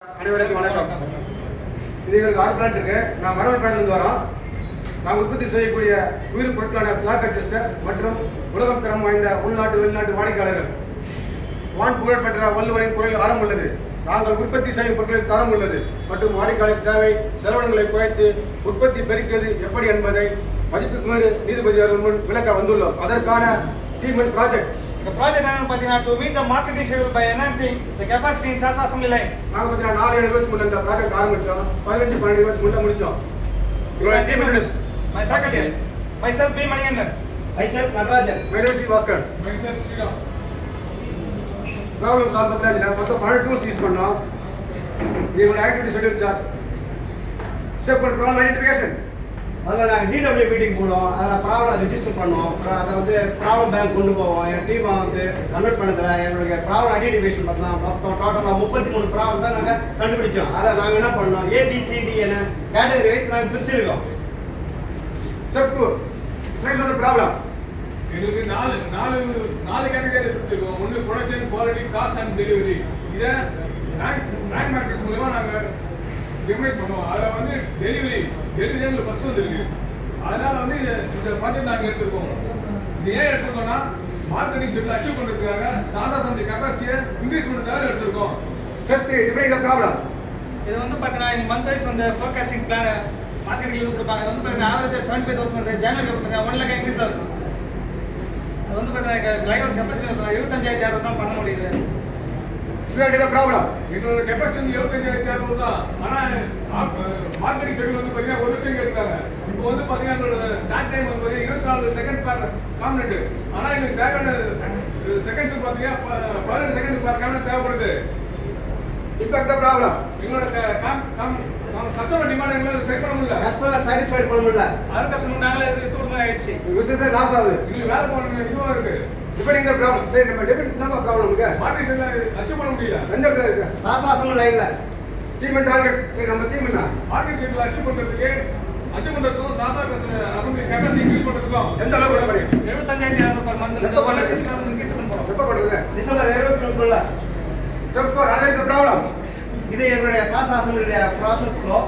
அனைவருக்கும் வணக்கம். இது எங்களுக்கு ஆட் பிளான்ட் இருக்கு. நான் மரவல் பிளான்ட்லேருந்து வரோம். நாங்கள் உற்பத்தி செய்யக்கூடிய உயிர் பொருட்களான ஸ்லாக் அட்ஜஸ்டர் மற்றும் உலகம் தரம் வாய்ந்த உள்நாட்டு வெளிநாட்டு வாடிக்கையாளர்கள் வான் புகழ் பெற்ற வள்ளுவரின் குரல் அறம் உள்ளது. நாங்கள் உற்பத்தி செய்யும் பொருட்களில் தரம் உள்ளது மற்றும் வாடிக்கையாளர் தேவை செலவினங்களை குறைத்து உற்பத்தி பெருக்கியது எப்படி என்பதை மதிப்புக்குரிய நீதிபதி அவர்கள் முன் விளக்க வந்துள்ளோம். அதற்கான team and project. The project is to meet the marketing schedule by enhancing the capacity in SAS assembly line. நாங்க பத்தினா 4-7 வருஷம் முன்ன இந்த ப்ராஜெக்ட் ஆரம்பிச்சோம். 15-12 வருஷம் முன்ன முடிச்சோம். Your team members, my faculty, myself P. Maniyandan, myself Natarajan, myself C. Bhaskar, myself Sriram. Problem solve பண்ணல மொத்தம் 12 டூல்ஸ் யூஸ் பண்ணோம். இதோட activity schedule sir. Step 1 problem identification. அதில் நாங்கள் டிடபிள்யூ மீட்டிங் போடுவோம். அதில் ப்ராப்ளம் ரெஜிஸ்டர் பண்ணுவோம். அதை வந்து ப்ராப்ளம் பேங்க் கொண்டு போவோம். என் டீமை வந்து கன்வெர்ட் பண்ணதில் எங்களுடைய ப்ராப்ளம் ஐடென்டிஃபிகேஷன் பார்த்தா மொத்தம் டோட்டலாக 33 ப்ராப்ளம் தான் நாங்கள் கண்டுபிடிச்சோம். அதை நாங்கள் என்ன பண்ணோம், ஏபிசிடி என கேட்டகரி வைஸ் நாங்கள் பிரிச்சிருக்கோம். Step 2 selection of the problem. எங்களுக்கு நாலு கேட்டகரி பிரிச்சிருக்கோம். ஒன்று production, quality, cost and delivery. இதை ரேங்க் மேட்ரிக்ஸ் மூலமா நாங்கள் டிவைட் பண்ணுவோம். அதில் வந்து டெலிவரி எங்களுக்கு ஃபர்ஸ்ட் வந்துருக்கு. அதனால வந்து இந்த ப்ராஜெக்ட் நாங்கள் எடுத்துருக்கோம். இது ஏன் எடுத்துருக்கோம்னா மார்க்கெட்டிங் ஷெட்யூல் அச்சீவ் பண்ணுறதுக்காக சாதா சந்தை கெப்பாசிட்டியை இன்க்ரீஸ் பண்ணுறதுக்காக எடுத்துருக்கோம். Step 3 define the problem. இது வந்து பார்த்தீங்கன்னா இந்த மந்த் வைஸ் வந்து ஃபோர்காஸ்டிங் பிளான் மார்க்கெட்டிங் கொடுப்பாங்க. அது வந்து பார்த்தீங்கன்னா ஆவரேஜ் 75,000 வந்து ஜனவரி பார்த்தீங்கன்னா 1 lakh இன்க்ரீஸ் ஆகுது. அது வந்து பார்த்தீங்கன்னா கிளைவன் கெப்பாசிட்டி 75,600 தான் பண்ண முடியுது. Step the problem. எங்களோட கெப்பாசிட்டி 75,600 தான். ஆனால் மார்க்கெட்டிங் ஷெட்யூல் வந்து பார்த்தீங்கன்னா 1 லட்சம் கேட்டுருக்காங்க. இப்போ வந்து பார்த்தீங்கன்னா எங்களோட டாக் டைம் வந்து 24 செகண்ட் பேர் காமினெட். ஆனால் எங்களுக்கு தேவையான செகண்ட்ஸ் பார்த்தீங்கன்னா 12 செகண்ட் பேர் காமினெட் தேவைப்படுது. Impact the problem. எங்களோட கஸ்டமர் டிமாண்ட் எங்களால் செட் பண்ண முடியல. கஸ்டமர் சாட்டிஸ்ஃபைட் பண்ண முடியல. அது கஸ்டமர் நாங்களே தூரமாக ஆயிடுச்சு. பிசினஸ் லாஸ் ஆகுது. இன்னும் வேலை போகணும் இதுவாக இருக்கு. Define the problem. சரி நம்ம டிஃபைன் நம்ம ப்ராப்ளம் இருக்கு. மார்க்கெட்டிங் ஷெட்யூல் அச்சீவ் பண்ண முடியல. எந்த இடத்துல இருக்கு? சாசாசம் லைனில் டீம் அண்ட் டார்கெட். சரி நம்ம டீம் என்ன? மார்க்கெட் ஷெட்யூல் அச்சீவ் பண்ணுறதுக்கும் சாசா அசம்பிளி கெப்பாசிட்டி இன்க்ரீஸ் பண்ணுறதுக்கும் எந்த அளவுக்கு பண்ண போறீங்க? 75,600 per month வந்து 1 லட்சத்துக்கு இன்க்ரீஸ் பண்ண போறோம். எப்ப பண்றது? December 23 step 4 analyse the problem. இது எங்களுடைய சாசாசனுடைய ப்ராசஸ் ஃப்ளோ.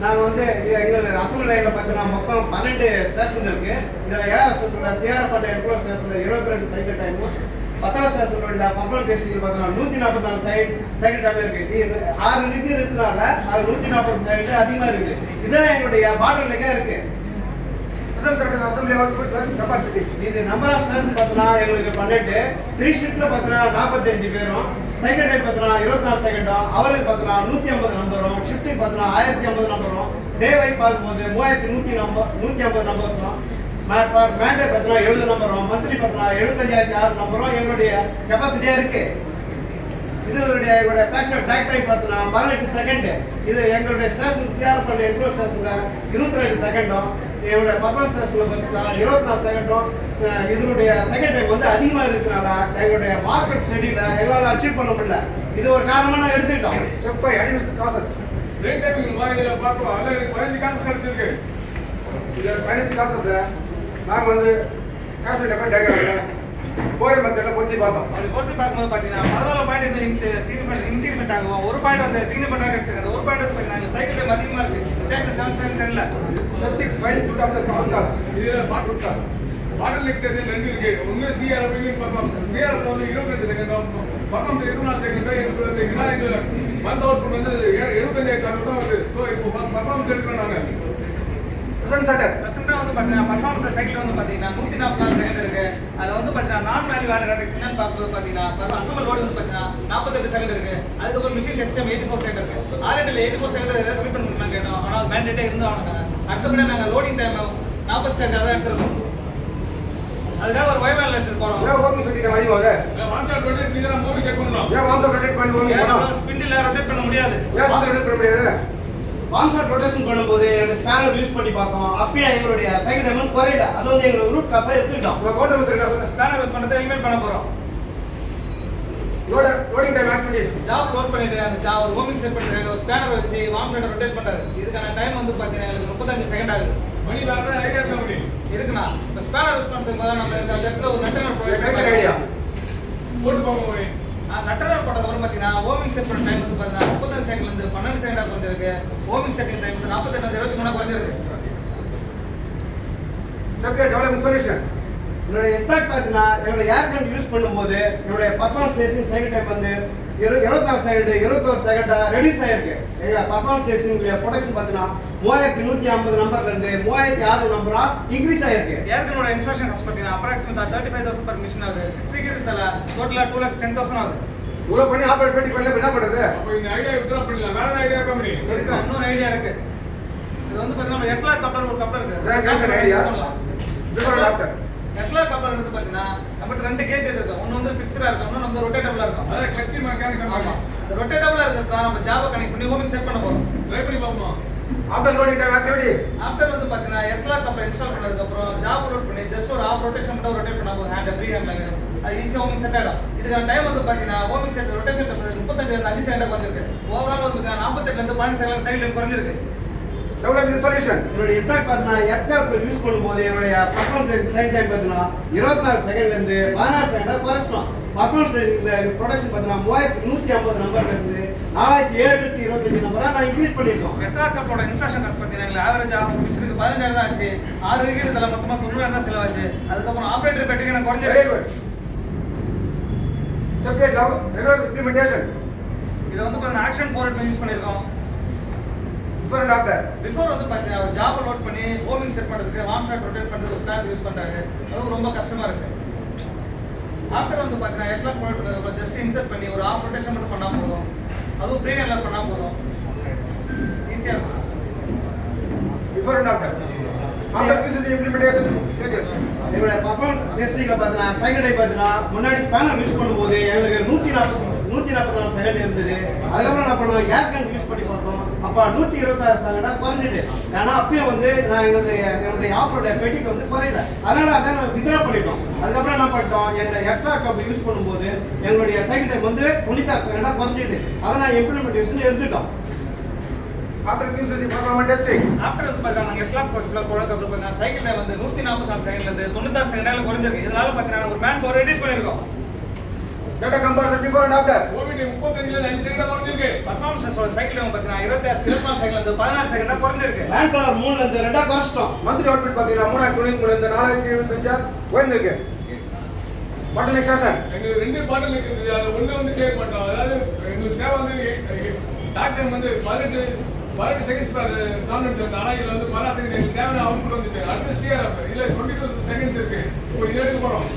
நாங்கள் வந்து எங்களுக்கு அசம்பிளி லைனில் பார்த்தீங்கன்னா மொத்தம் 12 ஸ்டேஷன் இருக்கு. இதில் 7வது ஸ்டேஷனில் சிஆர்பட்ட எம்ப்ளாய் ஸ்டேஷனில் 22 சைக்கிள் டைமும், 10வது ஸ்டேஷனோட பர்மனன்ட் டெஸ்டிங் பார்த்தீங்கன்னா 144 சைக்கிள் டைம் இருக்கு. 6 இருக்கு இருக்கிறனால அது 140 சைக்கிள் அதிகமாக இருக்கு. இதெல்லாம் எங்களுடைய பாட்டில் நெக்காக இருக்கு. Assembly output plus capacity. இது நம்பர் ஆஃப் ஸ்டேஷன் பார்த்தீங்கன்னா எங்களுக்கு 12. 3 ஷிஃப்ட்ல பார்த்தீங்கன்னா 45 பேரும், சைக்கிள் டைம் பார்த்தீங்கன்னா 24 செகண்டும், அவருக்கு பார்த்தீங்கன்னா 150 நம்பரும், ஷிஃப்ட்டுக்கு பார்த்தீங்கன்னா 1050 நம்பரும், டே வைஸ் பார்க்கும்போது 3150 நம்பர்ஸும், மேண்டே பார்த்தீங்கன்னா 70 நம்பரும், மந்த்லி பார்த்தீங்கன்னா 75,600 நம்பரும் எங்களுடைய கெப்பாசிட்டியா இருக்கு. இதனுடைய எங்களுடைய பேக்ஷன் டாக் டைம் பார்த்தீங்கன்னா 18 செகண்ட். இது எங்களுடைய ஸ்டேஷன் சிஆர் பண்ண என்க்ளோஸ் ஸ்டேஷன்ல 22 செகண்டும், எங்களுடைய பர்மனன்ட் ஸ்டேஷன்ல பார்த்தீங்கன்னா 24 செகண்டும். இதனுடைய செகண்ட் டைம் வந்து அதிகமா இருக்கனால எங்களுடைய மார்க்கெட் ஷெட்யூல எங்களால் அச்சீவ் பண்ண முடியல. இது ஒரு காரணமா நான் எடுத்துக்கிட்டோம். Step 5 administrative process. Rate timing மாதிரி இதில் பார்ப்போம். அதில் 15 காசு கிடைச்சிருக்கு. இது 15 ப்ராசஸ். நாங்க வந்து காசு டெஃபன் டயக்ராம்ல போரே மெத்தட்ல பொருத்தி பார்த்தோம். அது பொறுத்து பார்க்கும்போது பார்த்தீங்கன்னா 14 பாயிண்ட் வந்து இன்சிக்ரிமெண்ட் ஆகும். ஒரு பாயிண்ட் வந்து சிக்னிமெண்டாக கிடைச்சிருக்கு. அந்த ஒரு பாயிண்ட் வந்து பார்த்தீங்கன்னா சைக்கிள் டைம் அதிகமாக இருக்கு. ஸ்டேஷன் 7-10ல step 6 file put of the cost. இதில் பாட்டில் நெக் ஸ்டேஷன் 2 இருக்கு. ஒன்று சிஆர்எஃப் பார்ப்போம். சிஆர்எஃப் வந்து 22 செகண்டும், பக்கம் 24 செகண்டும். எங்களுக்கு இதனால் எங்கள் மந்த் அவுட்புட் வந்து 75,600 தான் வருது. ஸோ இப்போ பர்ஃபார்மன்ஸ் எடுக்கிறோம் நாங்கள். பிரசண்டா வந்து பார்த்தீங்கன்னா பர்ஃபார்மன்ஸ் சைக்கிள் வந்து பார்த்தீங்கன்னா 144 செகண்ட் இருக்கு. அதில் வந்து பார்த்தீங்கன்னா நான் வேல்யூ ஆட் ரேட்டிங்ஸ் என்னன்னு பார்க்கும்போது பார்த்தீங்கன்னா அசம்பிள் லோடு வந்து பார்த்தீங்கன்னா 48 செகண்ட் இருக்கு. அதுக்கப்புறம் மிஷின் சிஸ்டம் 84 செகண்ட் இருக்கு. ஆர்எட்டில் 84 செகண்ட் ஏதாவது ரிப்பீட் பண்ணணும் கேட்டோம். ஆனால் அது மேண்டேட்டே இருந்தோம். அடுத்தபடி நாங்கள் லோடிங் டைம் 40 செகண்ட் தான் எடுத்துருக்கோம். அதுக்காக ஒரு வைவ் அனாலிசிஸ் போறோம். ஏன் ஓபன் சொல்லிட்டீங்க மாதிரி போகுது? வான்சாட் ரொட்டேட் நீங்க தான் மூவி செக் பண்ணணும். ஏன் வான்சாட் ரொட்டேட் பண்ணி போறோம்? ஸ்பிண்டில் ரொட்டேட் பண்ண முடியாது. ஏன் வான்சாட் ரொட்டேட் பண்ண முடியாது? வான்சாட் ரொட்டேஷன் பண்ணும்போது எங்களுடைய ஸ்பேனர் யூஸ் பண்ணி பார்த்தோம். அப்பயே எங்களுடைய சைக்கிள் டைம் குறையல. அது வந்து எங்களுக்கு ரூட் காசா எடுத்துக்கிட்டோம். உங்க கோட்டல் சரியா சொல்லுங்க. ஸ்பேனர் யூஸ் பண்றதை எலிமினேட் பண்ண போறோம். Loading time activities. Job load பண்ணிட்டு அந்த ஒரு ஹோமிங் செட் பண்றதுக்கு ஒரு ஸ்பேனர் வச்சு வான்சாட் ரொட்டேட் பண்றாரு. இதுக்கான டைம் வந்து பாத்தீங்கன்னா எனக்கு 35 செகண்ட் ஆகுது. மணி வேற ஐடியா இருக்கா மணி? இருக்குண்ணா. இப்போ ஸ்பேனர் யூஸ் பண்றதுக்கு பதிலா நம்ம இந்த இடத்துல ஒரு நட்டர் ஐடியா போட்டு போங்க மணி. லட்டரல் போட்டதுக்கப்புறம் பார்த்தீங்கன்னா ஓமிங் செட் பண்ண டைம் வந்து பார்த்தீங்கன்னா 35 செகண்ட்லேருந்து 12 செகண்டாக குறைஞ்சிருக்கு. ஓமிங் செட்டிங் டைம் வந்து 48 23 குறைஞ்சிருக்கு. டெவலப்மெண்ட் சொல்யூஷன் என்னுடைய இம்பாக்ட் பார்த்தீங்கன்னா என்னோட ஏர் கண்ட் யூஸ் பண்ணும்போது என்னுடைய பர்ஃபார்மன்ஸ் டெஸ்டிங் சைக்கிள் டைம் வந்து 24 செகண்ட் 21 செகண்டா ரெடியூஸ் ஆயிருக்கு. எங்க பர்ஃபார்மன்ஸ் டெஸ்டிங் ப்ரொடக்ஷன் பார்த்தீங்கன்னா 3150 நம்பர்ல இருந்து 3600 நம்பரா இன்க்ரீஸ் ஆயிருக்கு. ஏர்கனோட இன்ஸ்ட்ரக்ஷன் காஸ்ட் பார்த்தீங்கன்னா அப்ராக்சிமேட்டா 35,000 per mission ஆகுது. 6 டிகிரிஸ்ல டோட்டலா 2,10,000 ஆகுது. இவ்வளவு பண்ணி ஆப்ரேட் பண்ணி என்ன பண்றது? அப்போ இந்த ஐடியா வித்ரா பண்ணலாம். வேற ஏதாவது ஐடியா கம்பெனி இதுக்கு இன்னொரு ஐடியா இருக்கு. இது வந்து பார்த்தீங்கன்னா எட்லா கப்ளர் ஒரு கப்ளர் இருக்கு. That's an idea. Before after எட்லா கப்ளர் வந்து பார்த்தீங்கன்னா நம்மகிட்ட 2 கேஜ் இருக்கு. ஒன்னு வந்து ஃபிக்ஸ்டா இருக்கும், இன்னொன்னு வந்து ரொட்டேட்டபிளா இருக்கும். அத கிளட்ச் மெக்கானிசம் ஆமா. அந்த ரொட்டேட்டபிளா இருக்கிறத நம்ம ஜாவா கனெக்ட் பண்ணி ஓமிங் செட் பண்ண போறோம். ட்ரை பண்ணி பாப்போம். After loading time activities after வந்து பார்த்தீங்கன்னா எட்லா கப்ளர் இன்ஸ்டால் பண்ணதுக்கு அப்புறம் ஜாவா லோட் பண்ணி ஜஸ்ட் ஒரு ஆஃப் ரொட்டேஷன் மட்டும் ரொட்டேட் பண்ணா போதும். ஹேண்ட் ஃப்ரீ ஹேண்ட்ல அது ஈஸியா ஓமிங் செட் ஆயிடும். இதுக்கான டைம் வந்து பார்த்தீங்கன்னா ஓமிங் செட் ரொட்டேஷன் டைம் 35 இருந்து 5 செகண்ட் குறைஞ்சிருக்கு. ஓவரால் வந்து 48 இருந்து 12 செகண்ட் சைடு டைம் குறைஞ்சிருக்கு. டெவலப்மெண்ட் சொல்யூஷன் என்னுடைய இம்பாக்ட் பார்த்தீங்கன்னா ஏர்கிராஃப்ட் யூஸ் பண்ணும்போது என்னுடைய பர்ஃபார்மன்ஸ் சைக்கிள் டைம் பார்த்தீங்கன்னா 24 செகண்ட்ல இருந்து 16 செகண்டா குறைச்சிட்டோம். பர்ஃபார்மன்ஸ் ப்ரொடக்ஷன் பார்த்தீங்கன்னா 3150 நம்பர்ல இருந்து 4725 நம்பரா நான் இன்க்ரீஸ் பண்ணிருக்கோம். எட்லா கப்ளோட இன்ஸ்ட்ரக்ஷன் காஸ்ட் பார்த்தீங்கன்னா ஆவரேஜ் மிஷனுக்கு 15,000 தான் ஆச்சு. 6 வீக் இதெல்லாம் மொத்தமா 90,000 தான் செலவாச்சு. அதுக்கப்புறம் ஆபரேட்டர் பெட்டிக்கு நான் வெரி குறைஞ்சிருக்கு. குட் சப்ஜெக்ட் ரெகுலர் இம்ப்ளிமெண்டேஷன் இது வந்து பார்த்தீங்கன்னா ஆக்ஷன் ஃபார்வர்ட் யூஸ் பண்ணிருக்கோம். பிஃபோர் அண்ட் ஆஃப்டர் பிஃபோர் வந்து பார்த்தீங்கன்னா ஒரு ஜாப் லோட் பண்ணி ஓமிங் செட் பண்ணுறதுக்கு வார்ம் ஷாட் ரொட்டேட் பண்ணுறதுக்கு ஒரு ஸ்டாண்ட் யூஸ் பண்ணுறாங்க. அதுவும் ரொம்ப கஷ்டமா இருக்கு. ஆஃப்டர் வந்து பார்த்தீங்கன்னா எட்லா ப்ரொவைட் பண்ணுறதுக்கு ஜஸ்ட் இன்சர்ட் பண்ணி ஒரு ஆஃப் ரொட்டேஷன் மட்டும் பண்ணால் போதும். அதுவும் ஃப்ரீ ஹேண்ட்லர் பண்ணால் போதும். ஈஸியாக இருக்கும். Before and after after this is implementation stages என்னோட பர்ஃபார்மன்ஸ் டெஸ்டிங்ல பார்த்தீங்கன்னா சைக்கிள் டைம் பார்த்தீங்கன்னா முன்னாடி ஸ்பேனர் யூஸ் பண்ணும்போது எங்களுக்கு 144 செகண்ட் இருந்தது. அதுக்கப்புறம் என்ன பண்ணுவோம் ஏர் கண்ட் யூஸ் பண்ணி பார்த்தோம். அப்போ 126 செகண்டா குறைஞ்சிட்டு. ஏன்னா அப்பயும் வந்து நான் எங்களுடைய ஆப்போட பெட்டிக்கு வந்து குறையல. அதனால அதை நான் வித்ரா பண்ணிட்டோம். அதுக்கப்புறம் என்ன பண்ணிட்டோம் எங்க எக்ஸ்ட்ரா கப் யூஸ் பண்ணும்போது எங்களுடைய சைக்கிள் டைம் வந்து 96 செகண்டா குறைஞ்சிது. அதை நான் இம்ப்ளிமெண்டேஷன் எடுத்துட்டோம். After this is performance testing after வந்து பார்த்தீங்கன்னா நாங்கள் எட்லா ப்ரொடக்ட் அப்புறம் பார்த்தீங்கன்னா சைக்கிள் டைம் வந்து 144 செகண்ட்லேருந்து 96 செகண்டால குறைஞ்சிருக்கு. இதனால பார்த்தீங்கன்னா ஒரு மேன் பவர் ரெடியூஸ் பண்ணியிருக்கோம். Data comparison before and after ஓமிடி 35 ல 5 செகண்ட் குறைஞ்சிருக்கு. பர்ஃபார்மன்ஸ் சைக்கிள் டைம் பார்த்தீங்கன்னா 24 செகண்ட்லேருந்து 16 செகண்டா குறைஞ்சிருக்கு. மேன் பவர் 3ல இருந்து 2 குறைச்சிட்டோம். மந்த்லி அவுட்புட் பார்த்தீங்கன்னா 3093 இருந்து 4075 உயர்ந்திருக்கு. பாட்டில் நெக்ஸ்ட் செஷன் எங்களுக்கு 2 பாட்டில் இருக்குது. அது ஒண்ணு வந்து கிளியர் பண்ணிட்டோம். அதாவது எங்களுக்கு தேவை வந்து டாக்டர் வந்து 18 செகண்ட்ஸ் பாரு கான்வென்ட். ஆனா இதுல வந்து 16 செகண்ட் எங்களுக்கு தேவையான அவுட்புட் வந்துச்சு. அடுத்து சிஆர் இல்ல 22 செகண்ட்ஸ் இருக்கு. இப்போ இதை எடுக்க போறோம்.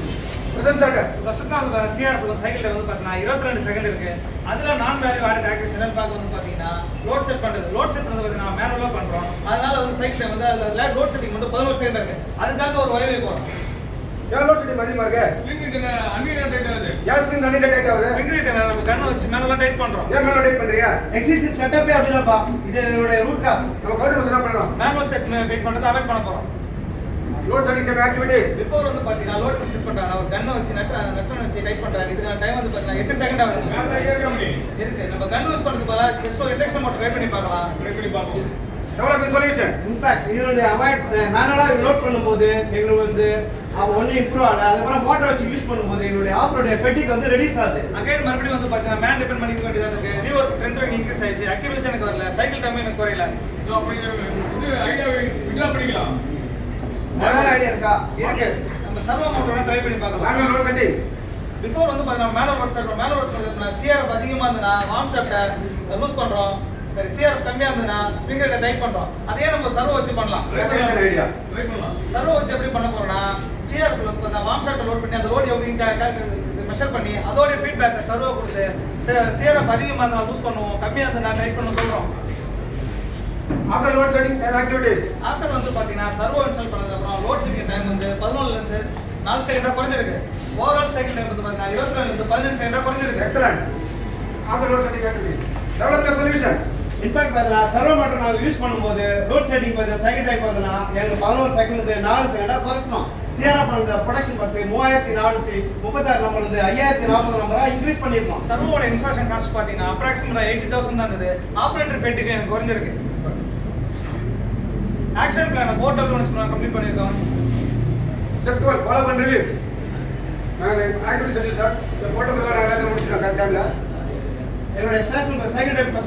பிரசன்ட் ஸ்டேட்டஸ் ஃபர்ஸ்ட் வந்து சிஆர் சைக்கிள் டைம் வந்து பார்த்தீங்கன்னா 22 செகண்ட் இருக்கு. அதுல நான் வேல்யூ ஆடட் ஆக்டிவிட்டி என்னன்னு பார்க்க வந்து பார்த்தீங்கன்னா லோட் செட் பண்றது பார்த்தீங்கன்னா மேனுவலா பண்றோம். அதனால வந்து சைக்கிள் டைம் வந்து அதுல லோட் செட்டிங் மட்டும் 11 செகண்ட் இருக்கு. அதுக்காக ஒரு வைவே போறோம். எவ்வளோ சிட்டி அதிகமாக இருக்கு? ஸ்ப்ரிங் இன்ட் அன்னியன் டைட் ஆகுது. கேஸ் ஸ்ப்ரிங் அன்னியன் டைட் ஆகுது. ஃபிங்கர் டைம் நம்ம கண்ணை வச்சு மேனுவலா டைட் பண்றோம். ஏன் மேனுவல் டைட் பண்றீங்க? எக்ஸிஸ்டிங் செட்டப்பே அப்படிதான்ப்பா. இது என்னோட ரூட் காஸ். நம்ம கவுண்டர் என்ன பண்ணலாம்? மேனுவல் செட் டைட் பண்றது அவாய்ட் பண்ண போறோம். Load setting time activities before வந்து பாத்தீங்கன்னா லோட் செட் பண்றாங்க. ஒரு கண்ணை வச்சு நட்டை வச்சு டைட் பண்றாங்க. இதுக்கான டைம் வந்து பாத்தீங்கன்னா 8 செகண்ட் ஆகுது. வேற ஐடியா கம்பெனி இருக்கு. நம்ம கன் யூஸ் பண்றதுக்கு பதிலா ஜஸ்ட் ஒரு இண்டக்ஷன் மோட்டர் ட்ரை பண்ணி பார்க்கலாம். ட்ரை பண்ணி பாப்போம். டெவலப்மெண்ட் சொல்யூஷன் இன்ஃபேக்ட் இதனுடைய அவாய்ட் மேனுவலா லோட் பண்ணும்போது எங்களுக்கு வந்து ஒன்னும் இம்ப்ரூவ் ஆகல. அதுக்கப்புறம் மோட்டர் வச்சு யூஸ் பண்ணும்போது எங்களுடைய ஆப்ரோட ஃபெட்டிக் வந்து ரெடியூஸ் ஆகுது. அகைன் மறுபடியும் வந்து பாத்தீங்கன்னா மேன் டிபெண்ட் பண்ணிக்க வேண்டியதா இருக்கு. ரிவர் ட்ரெண்ட் இன்க்ரீஸ் ஆயிடுச்சு. அக்யூரசி எனக்கு வரல. சைக்கிள் டைம் எனக்கு குறையல. சோ அப்ப இது ஐடியா வித்ரா பண்ணிக்கலாம். வேற ஐடியா இருக்கா? இருக்கு. நம்ம சர்வோ மோட்டர் ட்ரை பண்ணி பார்க்கலாம். மேனுவல் லோட் செட்டிங் பிஃபோர் வந்து பாத்தீங்கன்னா manual road start manual road start CR அதிகமா இருந்ததுன்னா வார்ம் ஷாப்ட லூஸ் பண்றோம். சரி சிஆர் கம்மியா இருந்ததுன்னா ஸ்ப்ரிங்கர் டைட் பண்றோம். அதே நம்ம சர்வோ வச்சு பண்ணலாம். ஐடியா ட்ரை பண்ணலாம். சர்வோ வச்சு எப்படி பண்ண போறோம்னா சிஆர் வந்து வார்ம் ஷாப்ட லோட் பண்ணி அந்த லோட் எப்படி மெஷர் பண்ணி அதோட ஃபீட்பேக் சர்வோ கொடுத்து சிஆர் அதிகமா இருந்தா லூஸ் பண்ணுவோம், கம்மியா இருந்தா டைட் பண்ண சொல்றோம். After load setting time activities after வந்து பாத்தீங்கன்னா சர்வோ இன்ஸ்டால் பண்ணதுக்கு அப்புறம் லோட் செட்டிங் டைம் வந்து 11ல இருந்து 4 செகண்டா குறைஞ்சிருக்கு. ஓவரால் சைக்கிள் டைம் வந்து பாத்தீங்கன்னா 22ல இருந்து 15 செகண்டா குறைஞ்சிருக்கு. Excellent. After load setting activities development solution in fact பார்த்தீங்கன்னா சர்வோ மோட்டர் நாங்கள் யூஸ் பண்ணும்போது லோட் செட்டிங் பார்த்தீங்கன்னா சைக்கிள் டைம் பார்த்தீங்கன்னா எங்களுக்கு 11 செகண்ட் 4 செகண்டா குறைச்சிட்டோம். சிஆர்எஃப் பண்ண ப்ரொடக்ஷன் பார்த்து 3436 நம்பர் இருந்து 5040 நம்பரா இன்க்ரீஸ் பண்ணிருக்கோம். சர்வோட இன்ஸ்டாலேஷன் காஸ்ட் பாத்தீங்கன்னா அப்ராக்சிமேட்டா 80,000 தான் இருந்தது. ஆபரேட்டர் பெட்டிக்கு எனக்கு குறைஞ்சிருக்கு. ஆக்ஷன் பிளான் 4W கம்ப்ளீட் பண்ணிருக்கோம். ஸ்டெப் 12 ஃபாலோ அண்ட் ரிவ்யூ நாங்கள் ஆக்டிவிட்டி சொல்லி சார் இந்த போட்டோ பிரகாரம் எல்லாத்தையும் முடிச்சிட்டோம் கரெக்ட் டைமில். என்னுடைய ஸ்டேஷன் சைக்கிள் டைப்